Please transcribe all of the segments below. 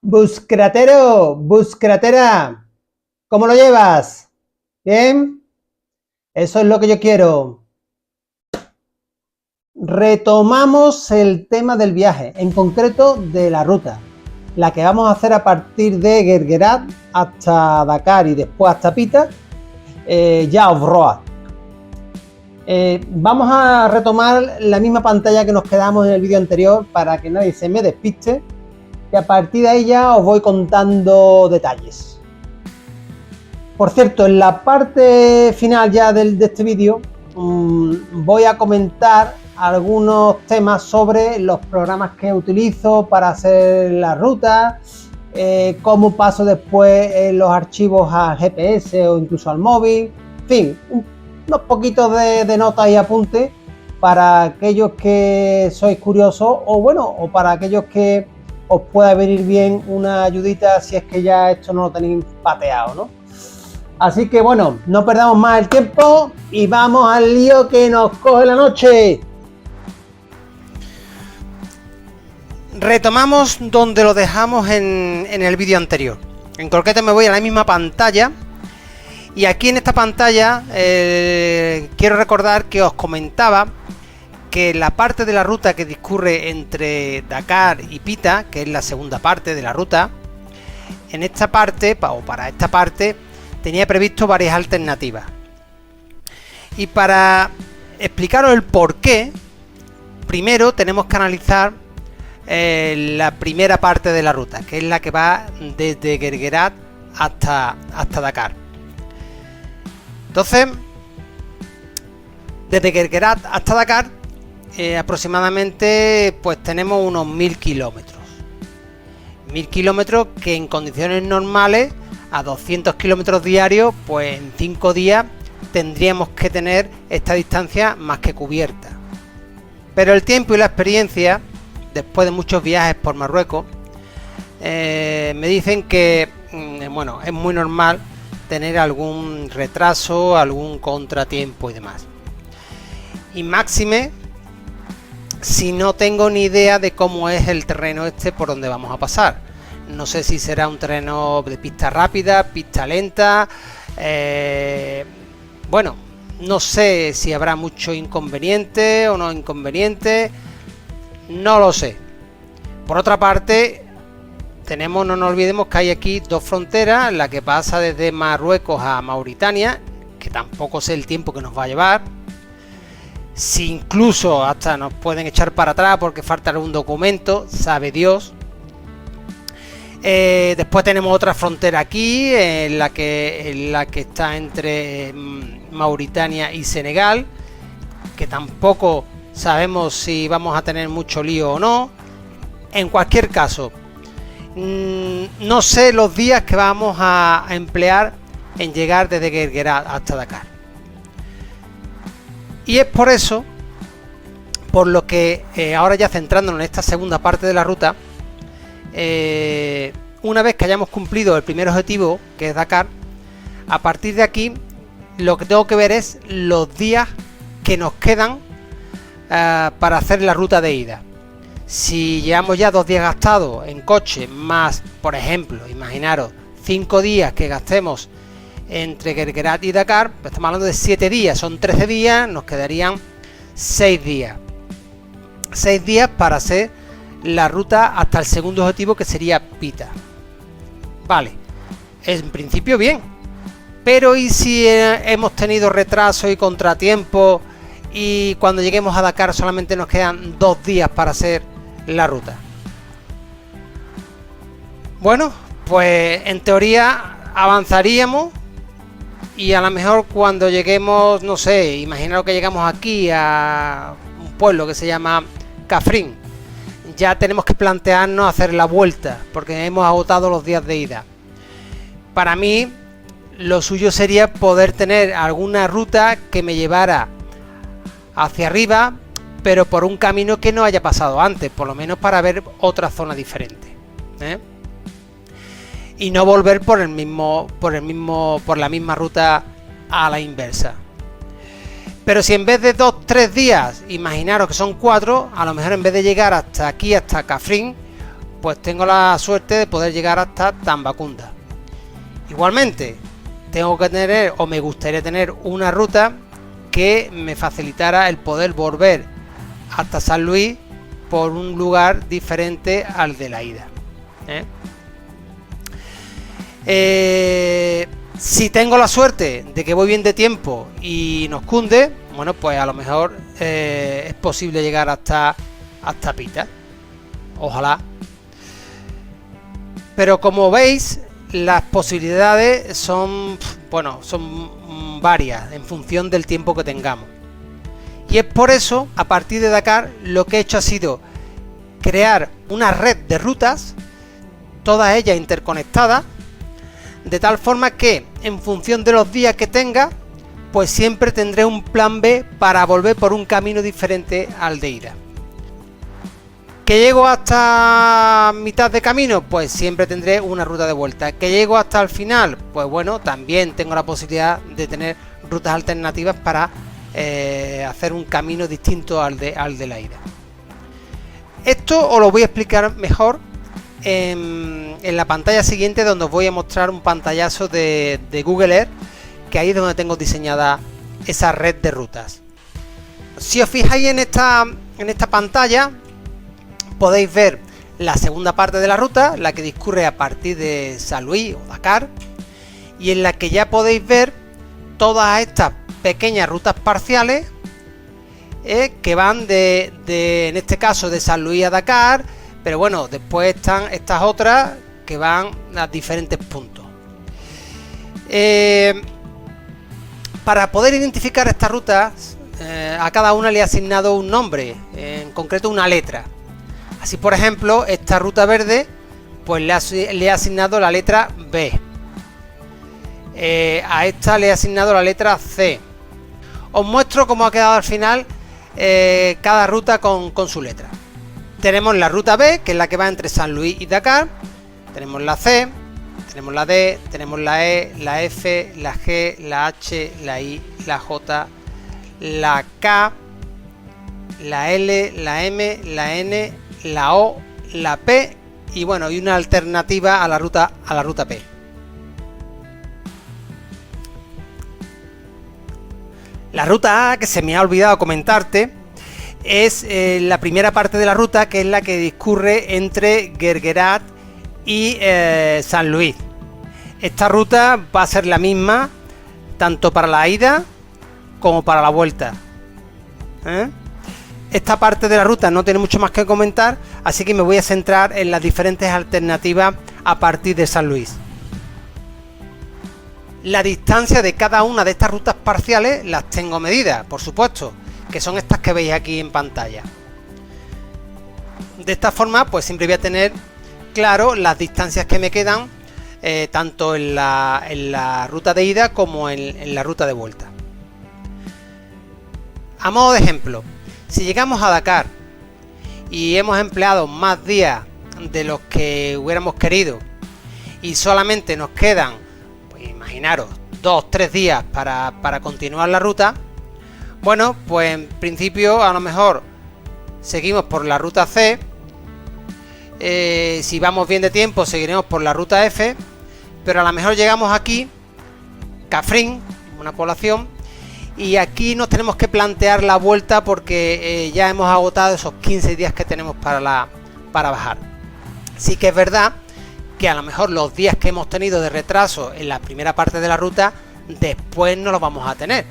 Buscratero, buscratera, ¿cómo lo llevas? ¿Bien? Eso es lo que yo quiero. Retomamos el tema del viaje, en concreto de la ruta, la que vamos a hacer a partir de Guerguerat hasta Dakar y después hasta Pita, ya off-road. Vamos a retomar la misma pantalla que nos quedamos en el vídeo anterior para que nadie se me despiste, y a partir de ahí ya os voy contando detalles. Por cierto, en la parte final ya de este vídeo voy a comentar algunos temas sobre los programas que utilizo para hacer la ruta, cómo paso después los archivos al GPS o incluso al móvil, en fin, unos poquitos de notas y apuntes para aquellos que sois curiosos o para aquellos que os pueda venir bien una ayudita si es que ya esto no lo tenéis pateado, ¿no? Así que bueno, no perdamos más el tiempo y vamos al lío que nos coge la noche. Retomamos donde lo dejamos en el vídeo anterior. En concreto me voy a la misma pantalla. Y aquí en esta pantalla quiero recordar que os comentaba que la parte de la ruta que discurre entre Dakar y Pita, que es la segunda parte de la ruta, en esta parte, o para esta parte, tenía previsto varias alternativas. Y para explicaros el por qué, primero tenemos que analizar la primera parte de la ruta, que es la que va desde Guerguerat hasta Dakar. Entonces, desde Guerguerat hasta Dakar, aproximadamente pues tenemos unos 1000 kilómetros. 1000 kilómetros que en condiciones normales, a 200 kilómetros diarios, pues en 5 días tendríamos que tener esta distancia más que cubierta. Pero el tiempo y la experiencia, después de muchos viajes por Marruecos, me dicen que bueno, es muy normal tener algún retraso, algún contratiempo y demás. Y máxime si no tengo ni idea de cómo es el terreno este por donde vamos a pasar. No sé si será un terreno de pista rápida, pista lenta, bueno, no sé si habrá mucho inconveniente o no inconveniente, no lo sé. Por otra parte, no nos olvidemos que hay aquí dos fronteras, la que pasa desde Marruecos a Mauritania, que tampoco sé el tiempo que nos va a llevar. Si incluso hasta nos pueden echar para atrás porque falta algún documento, sabe Dios. Después tenemos otra frontera aquí, en la que está entre Mauritania y Senegal, que tampoco sabemos si vamos a tener mucho lío o no. En cualquier caso, no sé los días que vamos a emplear en llegar desde Guerguerat hasta Dakar. Y es por eso, por lo que ahora ya centrándonos en esta segunda parte de la ruta, una vez que hayamos cumplido el primer objetivo, que es Dakar, a partir de aquí lo que tengo que ver es los días que nos quedan para hacer la ruta de ida. Si llevamos ya 2 días gastados en coche, más, por ejemplo, imaginaros 5 días que gastemos entre Guerguerat y Dakar, pues estamos hablando de 7 días, son 13 días, nos quedarían 6 días. 6 días para hacer la ruta hasta el segundo objetivo, que sería Pita. Vale, en principio bien, pero ¿y si hemos tenido retraso y contratiempo y cuando lleguemos a Dakar solamente nos quedan 2 días para hacer la ruta? Bueno, pues en teoría avanzaríamos y a lo mejor cuando lleguemos, no sé, imaginaros que llegamos aquí a un pueblo que se llama Cafrín, ya tenemos que plantearnos hacer la vuelta porque hemos agotado los días de ida. Para mí lo suyo sería poder tener alguna ruta que me llevara hacia arriba, pero por un camino que no haya pasado antes, por lo menos para ver otra zona diferente, y no volver por la misma ruta a la inversa. Pero si en vez de 2-3 días, imaginaros que son 4, a lo mejor en vez de llegar hasta aquí, hasta Cafrín, pues tengo la suerte de poder llegar hasta Tambacunda. Igualmente, tengo que tener, o me gustaría tener, una ruta que me facilitara el poder volver hasta San Luis por un lugar diferente al de la ida. Si tengo la suerte de que voy bien de tiempo y nos cunde, bueno, pues a lo mejor es posible llegar hasta Pita. Ojalá. Pero como veis, las posibilidades son varias en función del tiempo que tengamos. Y es por eso, a partir de Dakar, lo que he hecho ha sido crear una red de rutas, todas ellas interconectadas, de tal forma que en función de los días que tenga, pues siempre tendré un plan B para volver por un camino diferente al de ida. ¿Que llego hasta mitad de camino? Pues siempre tendré una ruta de vuelta. ¿Que llego hasta el final? Pues bueno, también tengo la posibilidad de tener rutas alternativas para hacer un camino distinto al de la ida. Esto os lo voy a explicar mejor en la pantalla siguiente, donde os voy a mostrar un pantallazo de Google Earth, que ahí es donde tengo diseñada esa red de rutas. Si os fijáis en esta pantalla, podéis ver la segunda parte de la ruta, la que discurre a partir de San Luis o Dakar, y en la que ya podéis ver todas estas pequeñas rutas parciales que van en este caso de San Luis a Dakar, pero bueno, después están estas otras que van a diferentes puntos. Para poder identificar estas rutas, a cada una le he asignado un nombre, en concreto una letra. Así, por ejemplo, esta ruta verde, pues le he asignado la letra B. A esta le he asignado la letra C. Os muestro cómo ha quedado al final cada ruta con su letra. Tenemos la ruta B, que es la que va entre San Luis y Dakar. Tenemos la C, tenemos la D, tenemos la E, la F, la G, la H, la I, la J, la K, la L, la M, la N, la O, la P y bueno, y una alternativa a la ruta P. La ruta A, que se me ha olvidado comentarte, es la primera parte de la ruta, que es la que discurre entre Guerguerat y San Luis. Esta ruta va a ser la misma tanto para la ida como para la vuelta. Esta parte de la ruta no tiene mucho más que comentar, así que me voy a centrar en las diferentes alternativas a partir de San Luis. La distancia de cada una de estas rutas parciales las tengo medidas, por supuesto, que son estas que veis aquí en pantalla. De esta forma, pues siempre voy a tener claro las distancias que me quedan, tanto en la ruta de ida como en la ruta de vuelta. A modo de ejemplo, si llegamos a Dakar y hemos empleado más días de los que hubiéramos querido y solamente nos quedan, pues imaginaros, 2-3 días para continuar la ruta, bueno, pues en principio a lo mejor seguimos por la ruta C. Si vamos bien de tiempo seguiremos por la ruta F, pero a lo mejor llegamos aquí, Cafrín, una población, y aquí nos tenemos que plantear la vuelta porque ya hemos agotado esos 15 días que tenemos para bajar. Sí que es verdad que a lo mejor los días que hemos tenido de retraso en la primera parte de la ruta, después no los vamos a tener.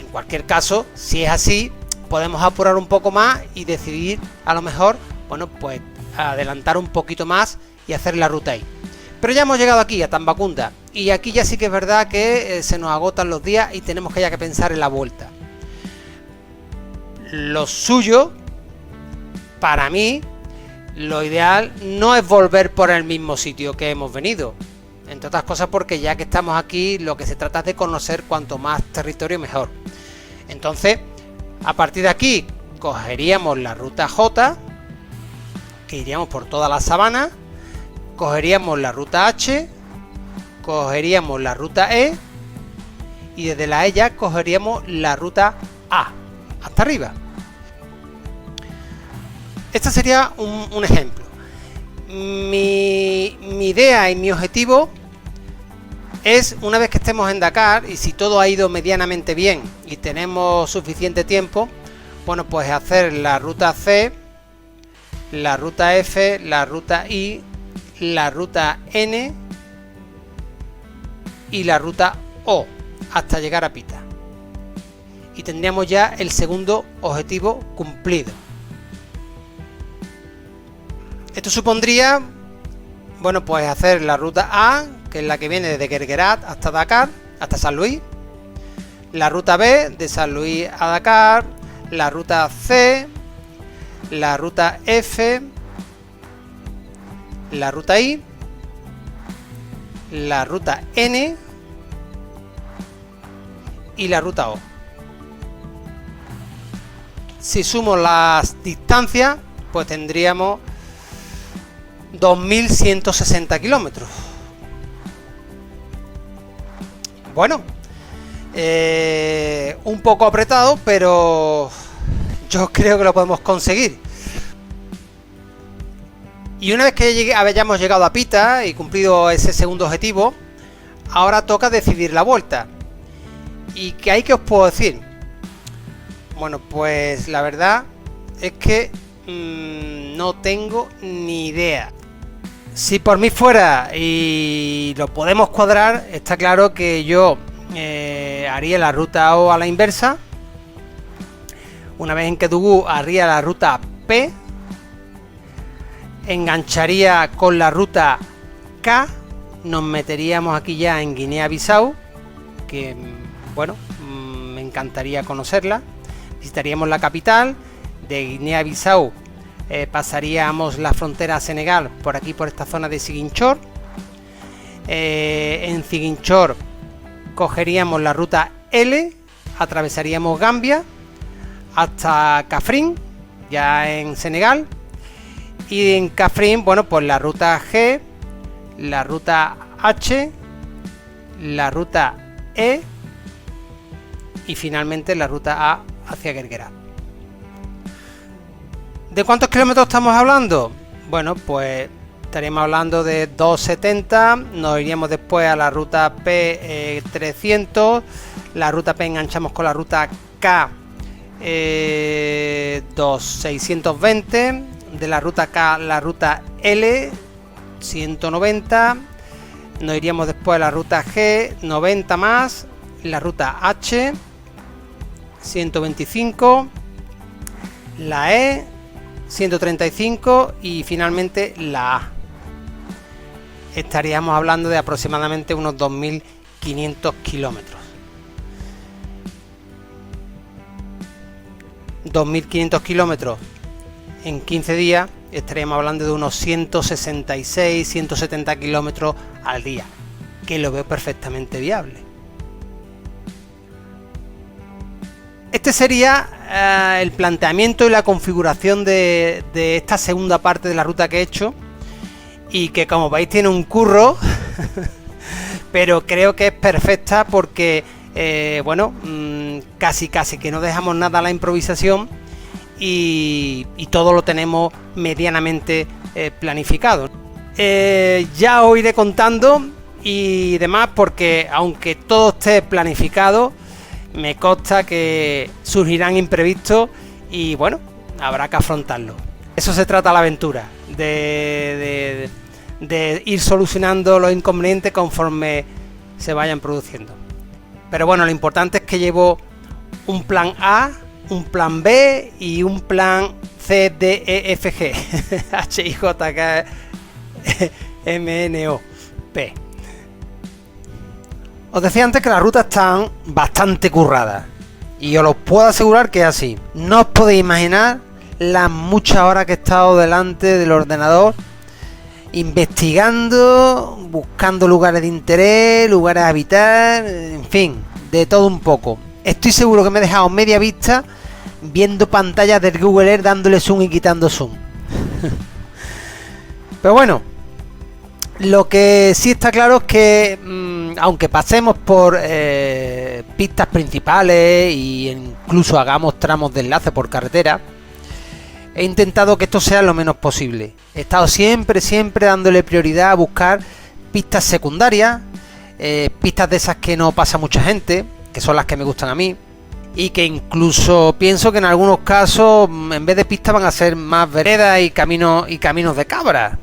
En cualquier caso, si es así, podemos apurar un poco más y decidir a lo mejor, bueno, pues adelantar un poquito más y hacer la ruta ahí. Pero ya hemos llegado aquí a Tambacunda y aquí ya sí que es verdad que se nos agotan los días y tenemos que pensar en la vuelta. Lo suyo, para mí, lo ideal no es volver por el mismo sitio que hemos venido, entre otras cosas porque ya que estamos aquí lo que se trata es de conocer cuanto más territorio mejor. Entonces, a partir de aquí cogeríamos la ruta J, que iríamos por toda la sabana, cogeríamos la ruta H, cogeríamos la ruta E y desde la E ya cogeríamos la ruta A hasta arriba. Este sería un ejemplo. mi idea y mi objetivo es, una vez que estemos en Dakar y si todo ha ido medianamente bien y tenemos suficiente tiempo, bueno, pues hacer la ruta C, la ruta F, la ruta I, la ruta N y la ruta O hasta llegar a Pita. Y tendríamos ya el segundo objetivo cumplido. Esto supondría, bueno, pues hacer la ruta A, que es la que viene desde Guerguerat hasta Dakar, hasta San Luis. La ruta B, de San Luis a Dakar. La ruta C. La ruta F. La ruta I. La ruta N. Y la ruta O. Si sumo las distancias, pues tendríamos 2160 kilómetros. Bueno, un poco apretado, pero yo creo que lo podemos conseguir. Y una vez que hayamos llegado a Pita y cumplido ese segundo objetivo, ahora toca decidir la vuelta. ¿Y qué hay que os puedo decir? Bueno, pues la verdad es que no tengo ni idea. Si por mí fuera y lo podemos cuadrar, está claro que yo haría la ruta O a la inversa. Una vez en Kedugú haría la ruta P. Engancharía con la ruta K. Nos meteríamos aquí ya en Guinea-Bissau, que bueno, me encantaría conocerla. Visitaríamos la capital de Guinea-Bissau. Pasaríamos la frontera a Senegal por aquí, por esta zona de Ziguinchor. En Ziguinchor cogeríamos la ruta L, atravesaríamos Gambia hasta Kafrin, ya en Senegal. Y en Kafrin, bueno, pues la ruta G, la ruta H, la ruta E y finalmente la ruta A hacia Guerguerat. ¿De cuántos kilómetros estamos hablando? Bueno, pues estaríamos hablando de 270, nos iríamos después a la ruta P 300, la ruta P enganchamos con la ruta K 620, de la ruta K la ruta L 190, nos iríamos después a la ruta G 90 más, la ruta H 125, la E 135 y finalmente la A. Estaríamos hablando de aproximadamente unos 2500 kilómetros. 2500 kilómetros en 15 días, estaríamos hablando de unos 166, 170 kilómetros al día, que lo veo perfectamente viable. Este sería el planteamiento y la configuración de esta segunda parte de la ruta que he hecho, y que, como veis, tiene un curro pero creo que es perfecta porque bueno, casi que no dejamos nada a la improvisación y todo lo tenemos medianamente planificado. Ya os iré contando y demás, porque aunque todo esté planificado, me consta que surgirán imprevistos y bueno, habrá que afrontarlo. Eso se trata la aventura, de ir solucionando los inconvenientes conforme se vayan produciendo. Pero bueno, lo importante es que llevo un plan A, un plan B y un plan C, D, E, F, G, H, I, J, K, M, N, O, P. Os decía antes que las rutas están bastante curradas y os lo puedo asegurar que es así. No os podéis imaginar las muchas horas que he estado delante del ordenador investigando, buscando lugares de interés, lugares a habitar, en fin, de todo un poco. Estoy seguro que me he dejado media vista viendo pantallas del Google Earth, dándole zoom y quitando zoom. Pero bueno, lo que sí está claro es que aunque pasemos por pistas principales e incluso hagamos tramos de enlace por carretera, he intentado que esto sea lo menos posible. He estado siempre dándole prioridad a buscar pistas secundarias, pistas de esas que no pasa mucha gente, que son las que me gustan a mí, y que incluso pienso que en algunos casos, en vez de pistas, van a ser más veredas y caminos de cabra.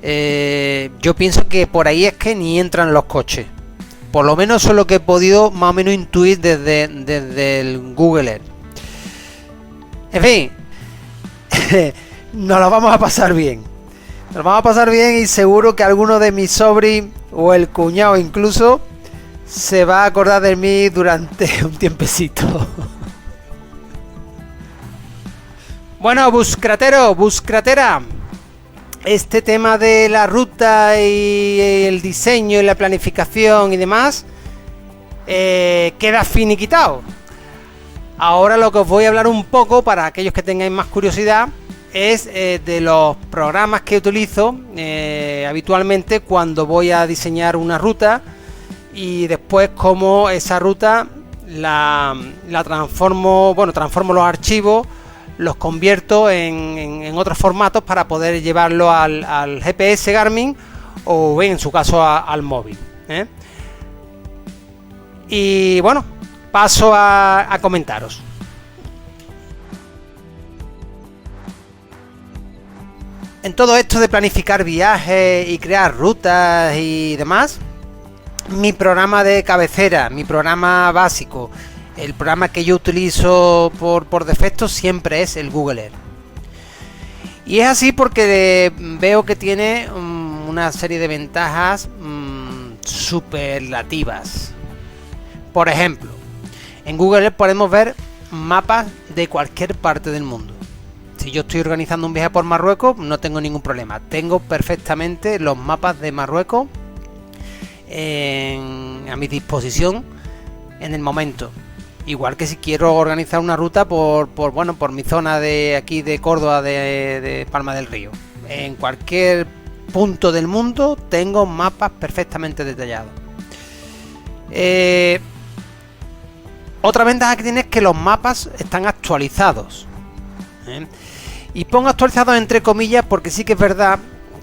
Yo pienso que por ahí es que ni entran los coches. Por lo menos eso es lo que he podido más o menos intuir desde el Google Earth. En fin, nos lo vamos a pasar bien. Nos vamos a pasar bien y seguro que alguno de mis sobrinos o el cuñado incluso se va a acordar de mí durante un tiempecito. Bueno, buscratero, buscratera. Este tema de la ruta y el diseño y la planificación y demás queda finiquitado. Ahora lo que os voy a hablar un poco, para aquellos que tengáis más curiosidad, es de los programas que utilizo habitualmente cuando voy a diseñar una ruta, y después cómo esa ruta la transformo, transformo los archivos, los convierto en otros formatos para poder llevarlo al GPS Garmin o en su caso al móvil. Y bueno, paso a comentaros. En todo esto de planificar viajes y crear rutas y demás, mi programa de cabecera, mi programa básico, el programa que yo utilizo por defecto siempre es el Google Earth. Y es así porque veo que tiene una serie de ventajas superlativas. Por ejemplo, en Google Earth podemos ver mapas de cualquier parte del mundo. Si yo estoy organizando un viaje por Marruecos, no tengo ningún problema. Tengo perfectamente los mapas de Marruecos a mi disposición en el momento. Igual que si quiero organizar una ruta por mi zona de aquí de Córdoba, de Palma del Río. En cualquier punto del mundo tengo mapas perfectamente detallados. Otra ventaja que tiene es que los mapas están actualizados. Y pongo actualizados entre comillas porque sí que es verdad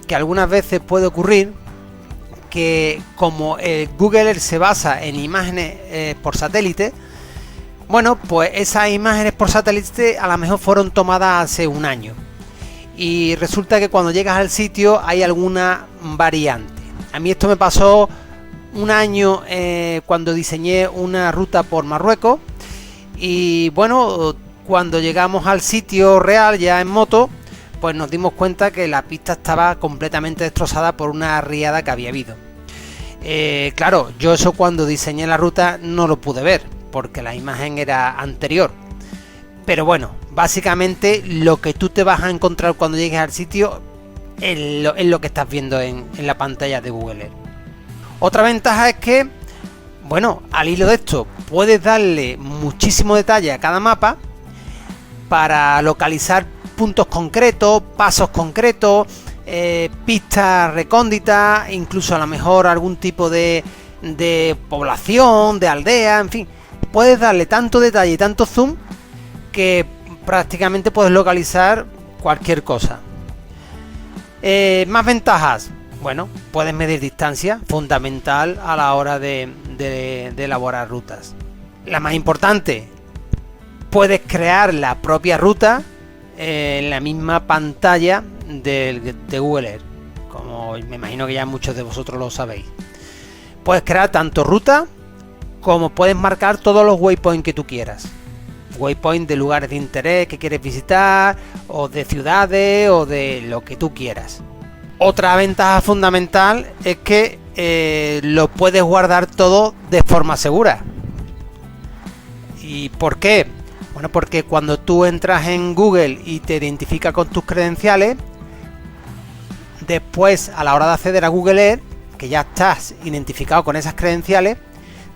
que algunas veces puede ocurrir que, como el Google Earth se basa en imágenes por satélite, pues esas imágenes por satélite a lo mejor fueron tomadas hace un año y resulta que cuando llegas al sitio hay alguna variante. A mí esto me pasó un año cuando diseñé una ruta por Marruecos y cuando llegamos al sitio real ya en moto, pues nos dimos cuenta que la pista estaba completamente destrozada por una riada que había habido. Claro, yo eso cuando diseñé la ruta no lo pude ver porque la imagen era anterior, pero básicamente lo que tú te vas a encontrar cuando llegues al sitio es lo que estás viendo en la pantalla de Google Earth. Otra ventaja es que, al hilo de esto puedes darle muchísimo detalle a cada mapa para localizar puntos concretos, pasos concretos, pistas recónditas, incluso a lo mejor algún tipo de población, de aldea, en fin. Puedes darle tanto detalle y tanto zoom que prácticamente puedes localizar cualquier cosa. Más ventajas. Puedes medir distancia, fundamental a la hora de elaborar rutas. La más importante, puedes crear la propia ruta en la misma pantalla de Google Earth, como me imagino que ya muchos de vosotros lo sabéis. Puedes crear tanto ruta como puedes marcar todos los waypoints que tú quieras. Waypoints de lugares de interés que quieres visitar, o de ciudades, o de lo que tú quieras. Otra ventaja fundamental es que lo puedes guardar todo de forma segura. ¿Y por qué? Porque cuando tú entras en Google y te identifica con tus credenciales, después a la hora de acceder a Google Earth, que ya estás identificado con esas credenciales,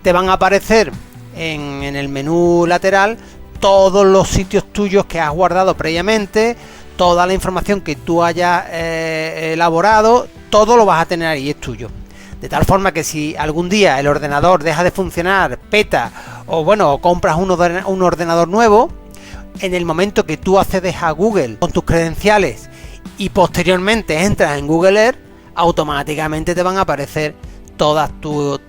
te van a aparecer en el menú lateral todos los sitios tuyos que has guardado previamente, toda la información que tú hayas elaborado, todo lo vas a tener ahí, es tuyo. De tal forma que si algún día el ordenador deja de funcionar, peta, o compras un ordenador nuevo, en el momento que tú accedes a Google con tus credenciales y posteriormente entras en Google Earth, automáticamente te van a aparecer toda tu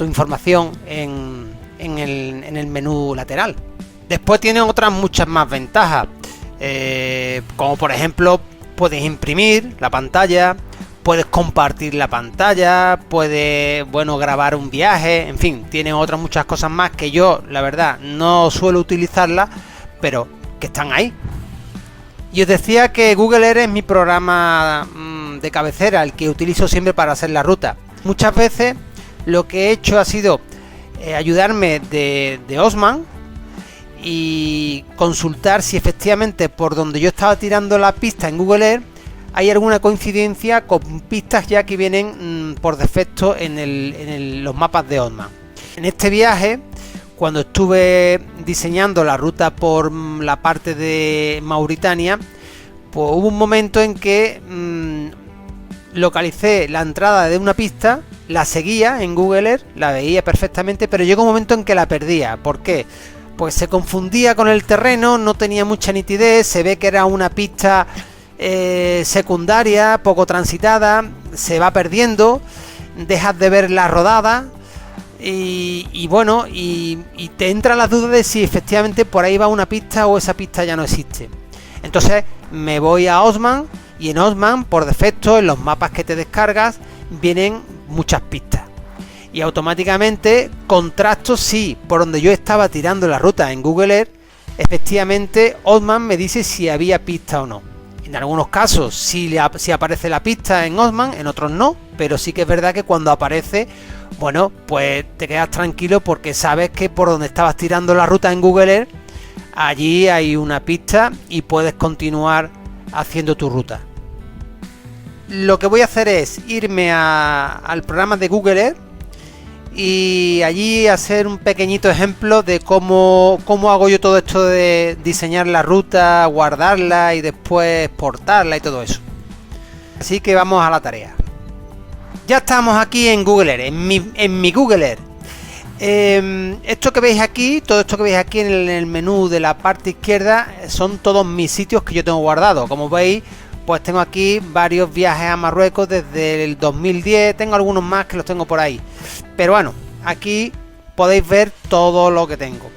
información en el menú lateral. Después tiene otras muchas más ventajas, como por ejemplo puedes imprimir la pantalla, puedes compartir la pantalla, puedes, bueno, grabar un viaje, en fin, tiene otras muchas cosas más que yo, la verdad, no suelo utilizarlas, pero que están ahí. Y os decía que Google Earth es mi programa de cabecera, el que utilizo siempre para hacer la ruta. Muchas veces lo que he hecho ha sido ayudarme de Osman y consultar si efectivamente por donde yo estaba tirando la pista en Google Earth hay alguna coincidencia con pistas ya que vienen por defecto en los mapas de Osman. En este viaje, cuando estuve diseñando la ruta por la parte de Mauritania, pues hubo un momento en que localicé la entrada de una pista, la seguía en Google Earth, la veía perfectamente, pero llegó un momento en que la perdía. ¿Por qué? Pues se confundía con el terreno, no tenía mucha nitidez, se ve que era una pista secundaria, poco transitada, se va perdiendo, dejas de ver la rodada y bueno, y te entra la duda de si efectivamente por ahí va una pista o esa pista ya no existe. Entonces me voy a Osman y en Osman por defecto en los mapas que te descargas vienen muchas pistas y automáticamente contrasto si por donde yo estaba tirando la ruta en Google Earth efectivamente Osman me dice si había pista o no. En algunos casos sí aparece la pista en Osman, en otros no, pero sí que es verdad que cuando aparece, bueno, pues te quedas tranquilo porque sabes que por donde estabas tirando la ruta en Google Earth, allí hay una pista y puedes continuar haciendo tu ruta. Lo que voy a hacer es irme al programa de Google Earth y allí hacer un pequeñito ejemplo de cómo hago yo todo esto de diseñar la ruta, guardarla y después exportarla y todo eso. Así que vamos a la tarea. Ya estamos aquí en Google Earth, en mi Google Earth. Esto que veis aquí, todo esto que veis aquí en el menú de la parte izquierda son todos mis sitios que yo tengo guardados. Como veis, pues tengo aquí varios viajes a Marruecos desde el 2010, tengo algunos más que los tengo por ahí. Pero bueno, aquí podéis ver todo lo que tengo.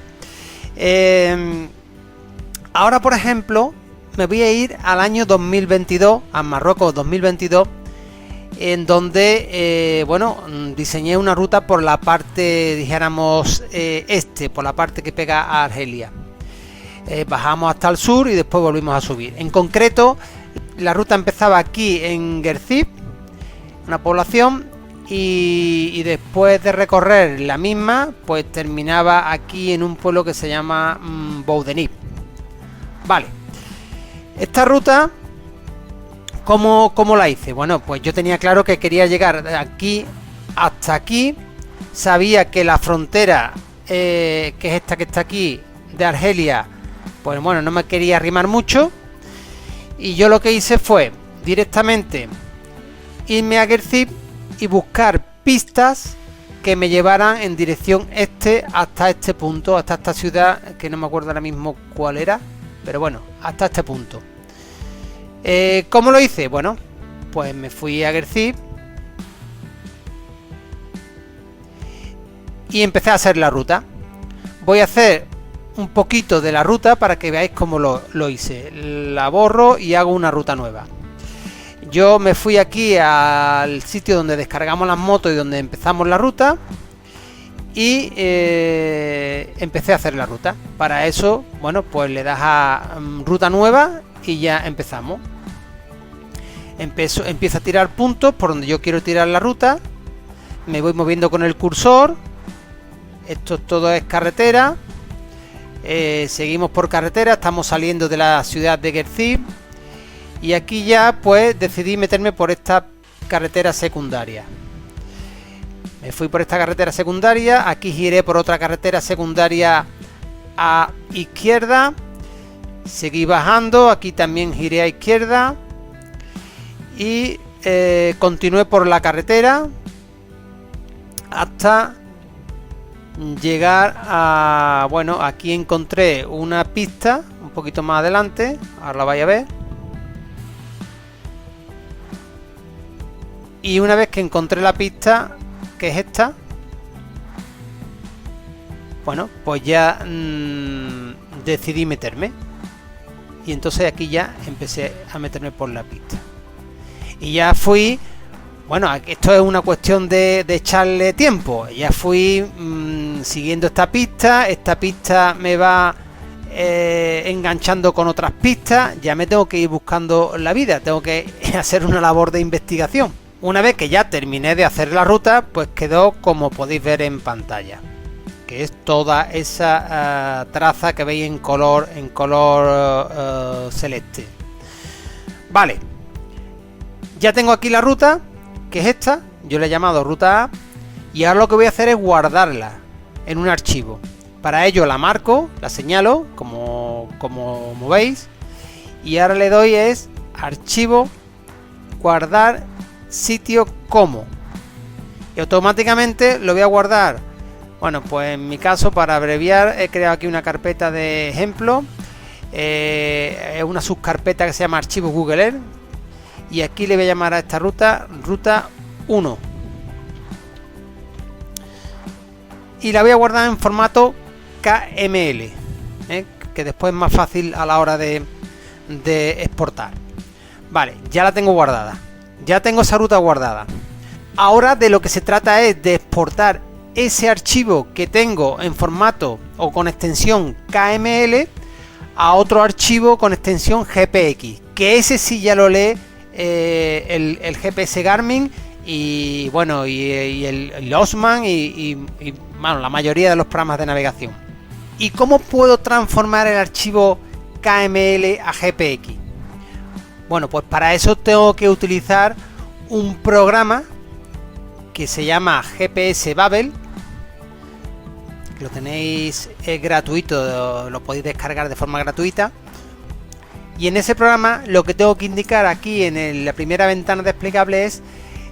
Ahora, por ejemplo, me voy a ir al año 2022, a Marruecos 2022, en donde, bueno, diseñé una ruta por la parte, dijéramos, por la parte que pega a Argelia. Bajamos hasta el sur y después volvimos a subir. En concreto, la ruta empezaba aquí en Guerzib, una población, y después de recorrer la misma, pues terminaba aquí en un pueblo que se llama Boudenib. Vale, esta ruta, ¿cómo la hice? Bueno, pues yo tenía claro que quería llegar de aquí hasta aquí. Sabía que la frontera, que es esta que está aquí, de Argelia, pues bueno, no me quería arrimar mucho. Y yo lo que hice fue directamente irme a Guerzib y buscar pistas que me llevaran en dirección este hasta este punto, hasta esta ciudad, que no me acuerdo ahora mismo cuál era, pero bueno, hasta este punto. ¿Cómo lo hice? Bueno, pues me fui a Guerzib y empecé a hacer la ruta. Voy a hacer un poquito de la ruta para que veáis cómo lo hice. La borro y hago una ruta nueva. Yo me fui aquí al sitio donde descargamos las motos y donde empezamos la ruta y empecé a hacer la ruta. Para eso, bueno, pues le das a ruta nueva y ya empezamos. Empiezo a tirar puntos por donde yo quiero tirar la ruta. Me voy moviendo con el cursor. Esto todo es carretera. Seguimos por carretera, estamos saliendo de la ciudad de Guerzib y aquí ya pues decidí meterme por esta carretera secundaria. Me fui por esta carretera secundaria, aquí giré por otra carretera secundaria a izquierda, seguí bajando, aquí también giré a izquierda y continué por la carretera hasta llegar a... Bueno, aquí encontré una pista un poquito más adelante, ahora la vais a ver. Y una vez que encontré la pista, que es esta, bueno, pues ya decidí meterme. Y entonces aquí ya empecé a meterme por la pista. Y ya fui... Bueno, esto es una cuestión de echarle tiempo. Ya fui siguiendo esta pista me va enganchando con otras pistas. Ya me tengo que ir buscando la vida, tengo que hacer una labor de investigación. Una vez que ya terminé de hacer la ruta, pues quedó como podéis ver en pantalla, que es toda esa traza que veis en color celeste. Vale, ya tengo aquí la ruta, que es esta, yo le he llamado ruta A, y ahora lo que voy a hacer es guardarla en un archivo. Para ello la marco, la señalo, como veis, y ahora le doy es archivo, guardar sitio como, y automáticamente lo voy a guardar. Bueno, pues en mi caso, para abreviar, he creado aquí una carpeta de ejemplo, es una subcarpeta que se llama archivo Google Earth. Y aquí le voy a llamar a esta ruta 1. Y la voy a guardar en formato KML, que después es más fácil a la hora de exportar. Vale, ya la tengo guardada. Ya tengo esa ruta guardada. Ahora de lo que se trata es de exportar ese archivo que tengo en formato o con extensión KML a otro archivo con extensión GPX. Que ese sí ya lo lee el GPS Garmin y bueno, y el Osman y bueno, la mayoría de los programas de navegación. ¿Y cómo puedo transformar el archivo KML a GPX? Bueno, pues para eso tengo que utilizar un programa que se llama GPS Babel. Lo tenéis, es gratuito, lo podéis descargar de forma gratuita. Y en ese programa lo que tengo que indicar aquí en la primera ventana desplegable es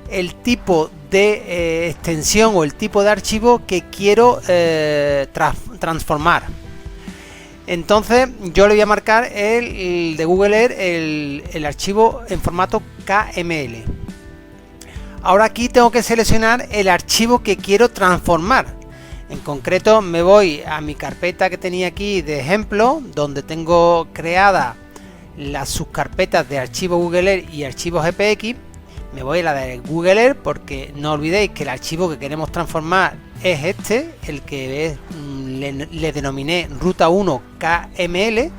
el tipo de extensión o el tipo de archivo que quiero transformar. Entonces yo le voy a marcar el de Google Earth, el archivo en formato KML. Ahora aquí tengo que seleccionar el archivo que quiero transformar. En concreto me voy a mi carpeta que tenía aquí de ejemplo, donde tengo creada las subcarpetas de archivo Google Earth y archivo GPX. Me voy a la de Google Earth porque no olvidéis que el archivo que queremos transformar es este, el que le denominé ruta 1 KML.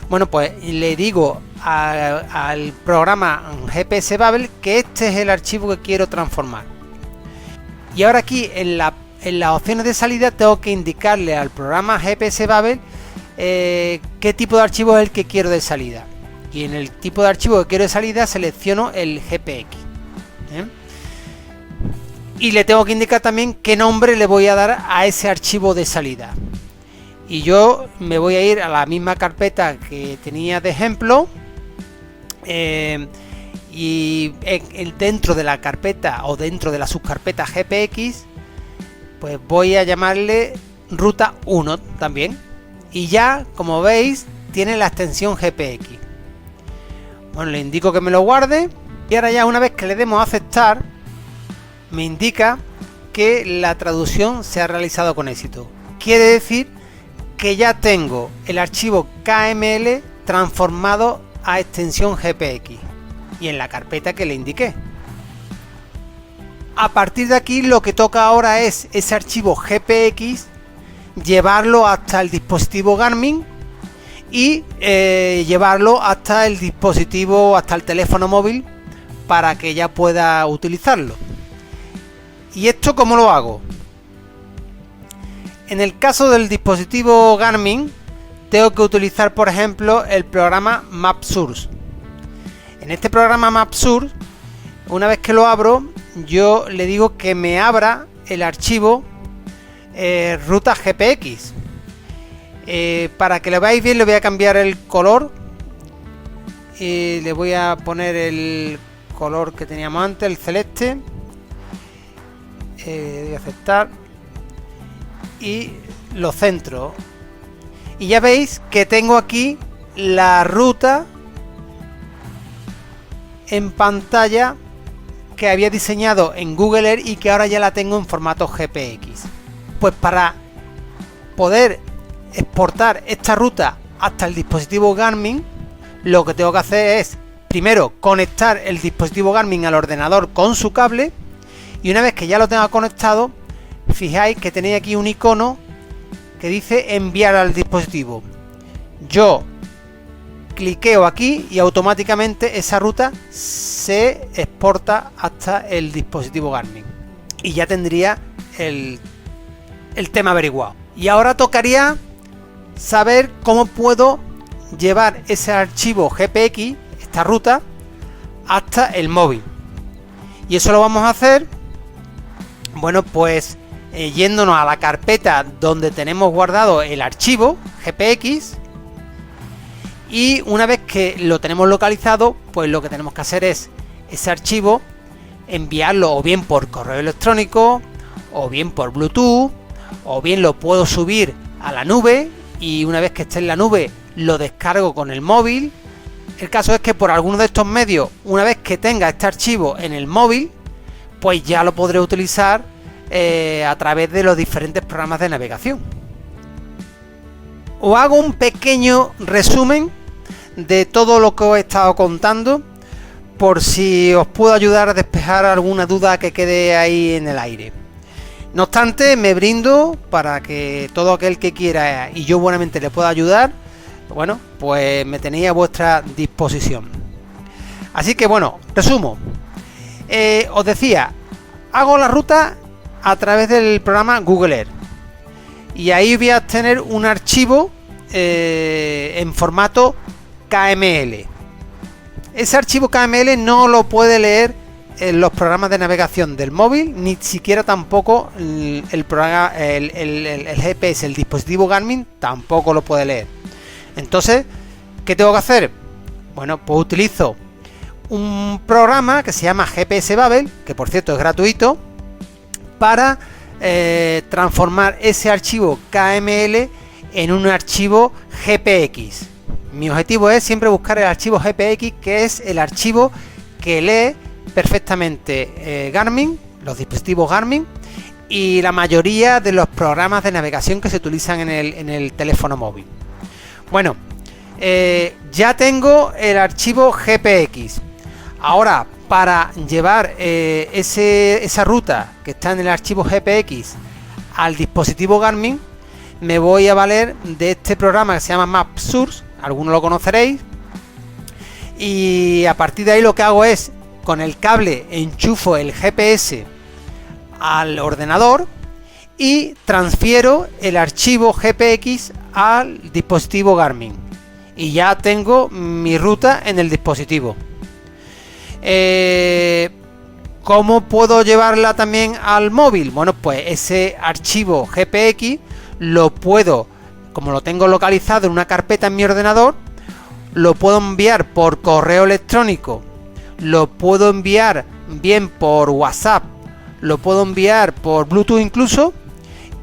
Bueno, pues le digo al programa GPS Babel que este es el archivo que quiero transformar. Y ahora aquí en las opciones de salida tengo que indicarle al programa GPS Babel qué tipo de archivo es el que quiero de salida, y en el tipo de archivo que quiero de salida selecciono el GPX, y le tengo que indicar también qué nombre le voy a dar a ese archivo de salida. Y yo me voy a ir a la misma carpeta que tenía de ejemplo, y dentro de la carpeta o dentro de la subcarpeta GPX, pues voy a llamarle ruta 1 también. Y ya, como veis, tiene la extensión GPX. Bueno, le indico que me lo guarde. Y ahora ya, una vez que le demos a aceptar, me indica que la traducción se ha realizado con éxito. Quiere decir que ya tengo el archivo KML transformado a extensión GPX y en la carpeta que le indiqué. A partir de aquí lo que toca ahora es ese archivo GPX llevarlo hasta el dispositivo Garmin y llevarlo hasta el dispositivo, hasta el teléfono móvil, para que ya pueda utilizarlo. ¿Y esto cómo lo hago? En el caso del dispositivo Garmin tengo que utilizar, por ejemplo, el programa MapSource. En este programa MapSource, una vez que lo abro, yo le digo que me abra el archivo ruta GPX. Para que lo veáis bien, le voy a cambiar el color y le voy a poner el color que teníamos antes, el celeste. Voy a aceptar y lo centro. Y ya veis que tengo aquí la ruta en pantalla que había diseñado en Google Earth y que ahora ya la tengo en formato GPX. Pues para poder exportar esta ruta hasta el dispositivo Garmin, lo que tengo que hacer es primero conectar el dispositivo Garmin al ordenador con su cable, y una vez que ya lo tenga conectado, fijáis que tenéis aquí un icono que dice enviar al dispositivo. Yo cliqueo aquí y automáticamente esa ruta se exporta hasta el dispositivo Garmin y ya tendría el tema averiguado. Y ahora tocaría saber cómo puedo llevar ese archivo GPX, esta ruta, hasta el móvil. Y eso lo vamos a hacer, bueno, pues yéndonos a la carpeta donde tenemos guardado el archivo GPX, y una vez que lo tenemos localizado, pues lo que tenemos que hacer es ese archivo enviarlo o bien por correo electrónico, o bien por Bluetooth, o bien lo puedo subir a la nube, y una vez que esté en la nube lo descargo con el móvil. El caso es que por alguno de estos medios, una vez que tenga este archivo en el móvil, pues ya lo podré utilizar a través de los diferentes programas de navegación. Os hago un pequeño resumen de todo lo que os he estado contando, por si os puedo ayudar a despejar alguna duda que quede ahí en el aire. No obstante, me brindo para que todo aquel que quiera y yo buenamente le pueda ayudar, bueno, pues me tenéis a vuestra disposición. Así que bueno, resumo. Os decía, hago la ruta a través del programa Google Earth, y ahí voy a tener un archivo en formato KML. Ese archivo KML no lo puede leer en los programas de navegación del móvil, ni siquiera tampoco el programa, el GPS, el dispositivo Garmin tampoco lo puede leer. Entonces, ¿qué tengo que hacer? Bueno, pues utilizo un programa que se llama GPS Babel, que por cierto es gratuito, para transformar ese archivo KML en un archivo GPX. Mi objetivo es siempre buscar el archivo GPX, que es el archivo que lee perfectamente Garmin, los dispositivos Garmin y la mayoría de los programas de navegación que se utilizan en el teléfono móvil. Bueno, ya tengo el archivo GPX. Ahora, para llevar esa ruta que está en el archivo GPX al dispositivo Garmin, me voy a valer de este programa que se llama MapSource, algunos lo conoceréis, y a partir de ahí lo que hago es, con el cable enchufo el GPS al ordenador y transfiero el archivo GPX al dispositivo Garmin, y ya tengo mi ruta en el dispositivo. ¿Cómo puedo llevarla también al móvil? Bueno, pues ese archivo GPX lo puedo, como lo tengo localizado en una carpeta en mi ordenador, lo puedo enviar por correo electrónico, lo puedo enviar bien por WhatsApp, lo puedo enviar por Bluetooth incluso,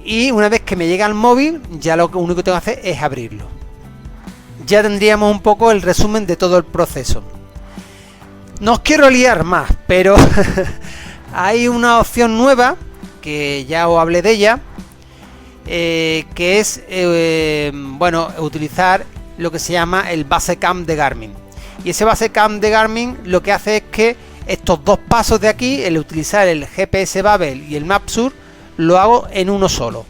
y una vez que me llega al móvil, ya lo único que tengo que hacer es abrirlo. Ya tendríamos un poco el resumen de todo el proceso. No os quiero liar más, pero hay una opción nueva, que ya os hablé de ella, que es bueno, utilizar lo que se llama el Basecamp de Garmin. Y ese Basecamp de Garmin lo que hace es que estos dos pasos de aquí, el utilizar el GPS Babel y el MapSource, lo hago en uno solo.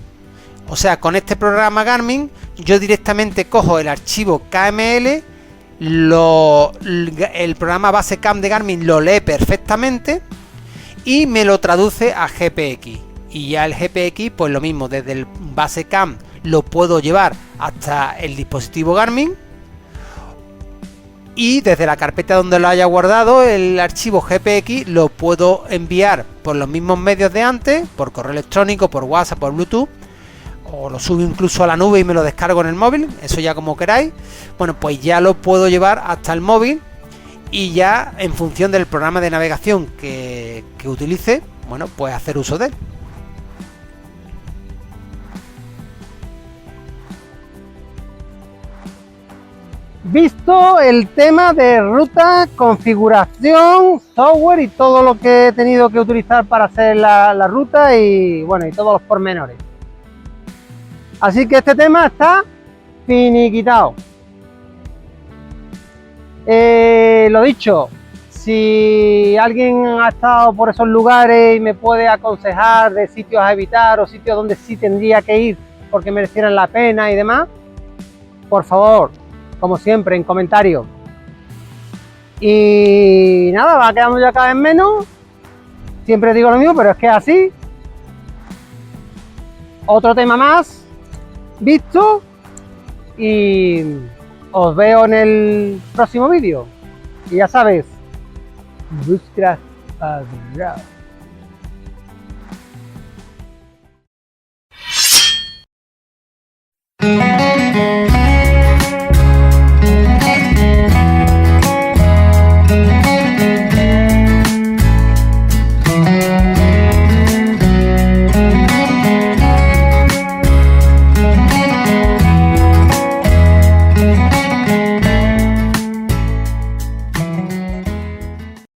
O sea, con este programa Garmin yo directamente cojo el archivo KML, el programa Basecamp de Garmin lo lee perfectamente y me lo traduce a GPX. Y ya el GPX, pues lo mismo, desde el Basecamp lo puedo llevar hasta el dispositivo Garmin, y desde la carpeta donde lo haya guardado el archivo GPX lo puedo enviar por los mismos medios de antes, por correo electrónico, por WhatsApp, por Bluetooth, o lo subo incluso a la nube y me lo descargo en el móvil, eso ya como queráis. Bueno, pues ya lo puedo llevar hasta el móvil, y ya en función del programa de navegación que utilice, bueno, pues hacer uso de él. visto el tema de ruta, configuración, software y todo lo que he tenido que utilizar para hacer la ruta y bueno, y todos los pormenores. Así que este tema está finiquitado. Lo dicho, si alguien ha estado por esos lugares y me puede aconsejar de sitios a evitar o sitios donde sí tendría que ir porque merecieran la pena y demás, por favor, como siempre, en comentarios. Y nada, va quedando ya cada vez menos. Siempre digo lo mismo, pero es que es así. Otro tema más visto y os veo en el próximo vídeo. Y ya sabes, busca a